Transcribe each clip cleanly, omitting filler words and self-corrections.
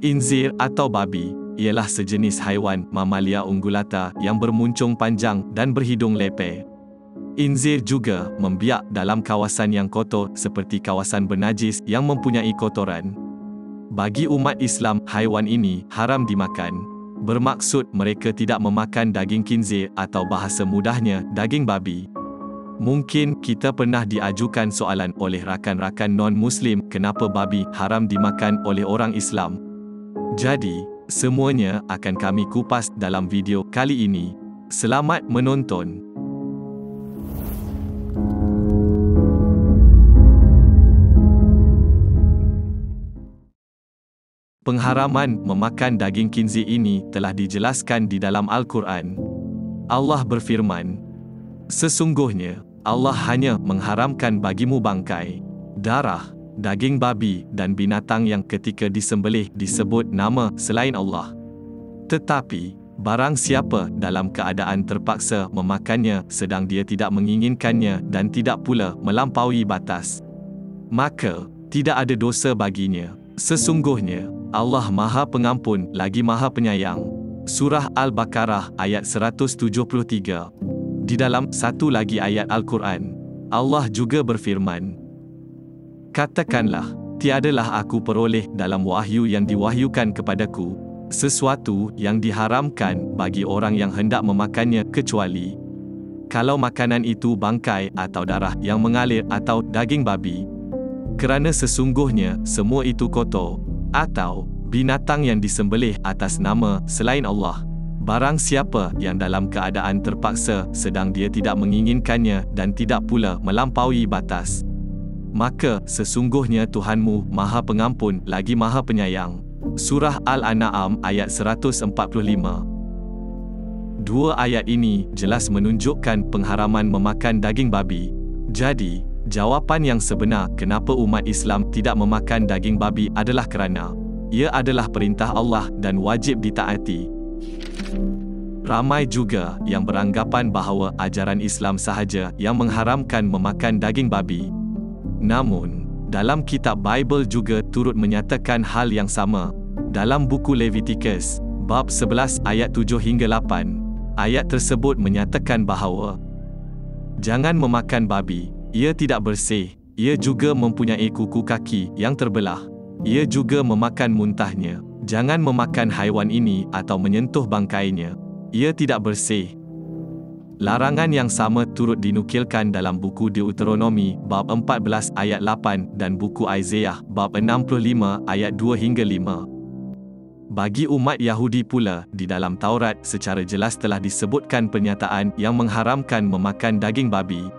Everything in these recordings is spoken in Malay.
Khinzir atau babi ialah sejenis haiwan mamalia ungulata yang bermuncung panjang dan berhidung leper. Khinzir juga membiak dalam kawasan yang kotor seperti kawasan bernajis yang mempunyai kotoran. Bagi umat Islam, haiwan ini haram dimakan. Bermaksud mereka tidak memakan daging khinzir atau bahasa mudahnya daging babi. Mungkin kita pernah diajukan soalan oleh rakan-rakan non-Muslim kenapa babi haram dimakan oleh orang Islam. Jadi, semuanya akan kami kupas dalam video kali ini. Selamat menonton. Pengharaman memakan daging khinzir ini telah dijelaskan di dalam Al-Quran. Allah berfirman, "Sesungguhnya, Allah hanya mengharamkan bagimu bangkai, darah, daging babi dan binatang yang ketika disembelih disebut nama selain Allah. Tetapi, barang siapa dalam keadaan terpaksa memakannya sedang dia tidak menginginkannya dan tidak pula melampaui batas, maka tidak ada dosa baginya. Sesungguhnya, Allah Maha Pengampun lagi Maha Penyayang." Surah Al-Baqarah ayat 173. Di dalam satu lagi ayat Al-Quran, Allah juga berfirman, "Katakanlah, tiadalah aku peroleh dalam wahyu yang diwahyukan kepadaku, sesuatu yang diharamkan bagi orang yang hendak memakannya kecuali kalau makanan itu bangkai atau darah yang mengalir atau daging babi. Kerana sesungguhnya semua itu kotor, atau binatang yang disembelih atas nama selain Allah. Barang siapa yang dalam keadaan terpaksa sedang dia tidak menginginkannya dan tidak pula melampaui batas, maka sesungguhnya Tuhanmu Maha Pengampun lagi Maha Penyayang." Surah Al-An'am ayat 145. Dua ayat ini jelas menunjukkan pengharaman memakan daging babi. Jadi, jawapan yang sebenar kenapa umat Islam tidak memakan daging babi adalah kerana ia adalah perintah Allah dan wajib ditaati. Ramai juga yang beranggapan bahawa ajaran Islam sahaja yang mengharamkan memakan daging babi. Namun, dalam kitab Bible juga turut menyatakan hal yang sama. Dalam buku Leviticus, bab 11 ayat 7 hingga 8, ayat tersebut menyatakan bahawa jangan memakan babi, ia tidak bersih, ia juga mempunyai kuku kaki yang terbelah. Ia juga memakan muntahnya. Jangan memakan haiwan ini atau menyentuh bangkainya. Ia tidak bersih. Larangan yang sama turut dinukilkan dalam buku Deuteronomi bab 14 ayat 8 dan buku Isaiah bab 65 ayat 2 hingga 5. Bagi umat Yahudi pula, di dalam Taurat secara jelas telah disebutkan pernyataan yang mengharamkan memakan daging babi.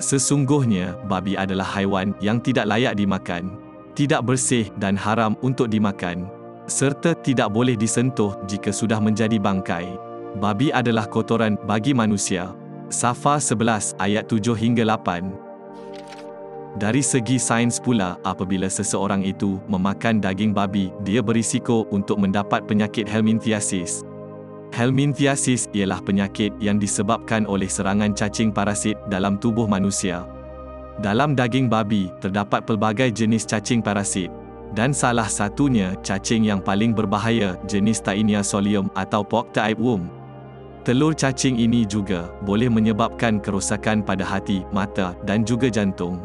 Sesungguhnya, babi adalah haiwan yang tidak layak dimakan, tidak bersih dan haram untuk dimakan, serta tidak boleh disentuh jika sudah menjadi bangkai. Babi adalah kotoran bagi manusia. Safa 11 ayat 7 hingga 8. Dari segi sains pula, apabila seseorang itu memakan daging babi, dia berisiko untuk mendapat penyakit helminthiasis. Helminthiasis ialah penyakit yang disebabkan oleh serangan cacing parasit dalam tubuh manusia. Dalam daging babi, terdapat pelbagai jenis cacing parasit, dan salah satunya cacing yang paling berbahaya jenis Taenia solium atau pork tapeworm. Telur cacing ini juga boleh menyebabkan kerosakan pada hati, mata dan juga jantung.